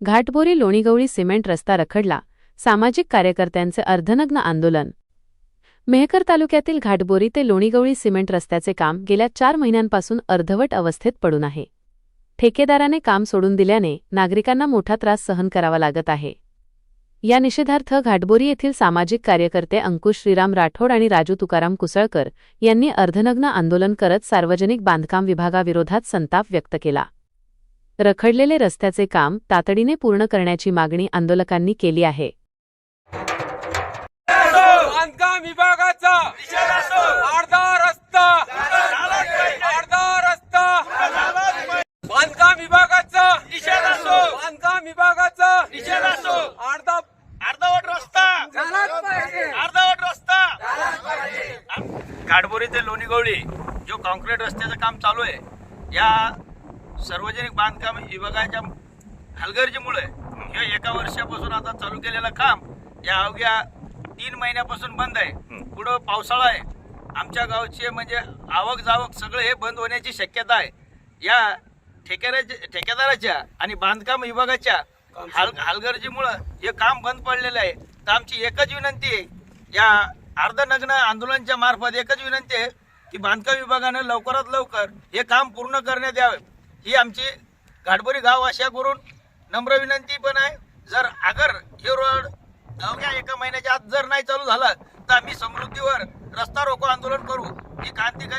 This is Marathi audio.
घाटबोरी लोणीगवळी सिमेंट रस्ता रखडला, सामाजिक कार्यकर्त्यांचे अर्धनग्न आंदोलन। मेहकर तालुक्यातील घाटबोरी ते लोणीगवळी सिमेंट रस्त्याचे काम गेल्या 4 महिन्यांपासून अर्धवट अवस्थेत पडून आहे। ठेकेदाराने काम सोडून दिल्याने नागरिकांना मोठा त्रास सहन करावा लागत आहे। या निषेधार्थ घाटबोरी येथील सामाजिक कार्यकर्ते अंकुश श्रीराम राठोड आणि राजू तुकाराम कुसळकर यांनी अर्धनग्न आंदोलन करत सार्वजनिक बांधकाम विभागाविरोधात संताप व्यक्त केला। रखडलेले रस्त्याचे काम तातडीने पूर्ण करण्याची मागणी आंदोलकांनी केली आहे। बांधकाम विभागाचा अर्धा रस्ता बांधकाम विभागाचा बांधकाम विभागाचा अर्धवट रस्ता घाटबोरी ते लोणीगवळी जो कॉन्क्रीट रस्त्याचं काम चालू आहे, या सार्वजनिक बांधकाम विभागाच्या हलगर्जीमुळे हे एका वर्षापासून आता चालू केलेलं काम या अवघ्या 3 महिन्यापासून बंद आहे। पुढं पावसाळा आहे, आमच्या गावचे म्हणजे आवक जावक सगळे हे बंद होण्याची शक्यता आहे। या ठेकेदाराच्या आणि बांधकाम विभागाच्या हलगर्जीमुळे हे काम बंद पडलेलं आहे। तर आमची एकच विनंती आहे, या अर्धनग्न आंदोलनाच्या मार्फत एकच विनंती आहे की बांधकाम विभागाने लवकरात लवकर हे काम पूर्ण करण्यात यावे, ही आमची घाटबोरी गाववासिया करून नम्र विनंती पण आहे। जर अगर हे रोड अवघ्या 1 महिन्याच्या आत जर नाही चालू झालं तर आम्ही समृद्धीवर रस्ता रोको आंदोलन करू। ही क्रांतिकारी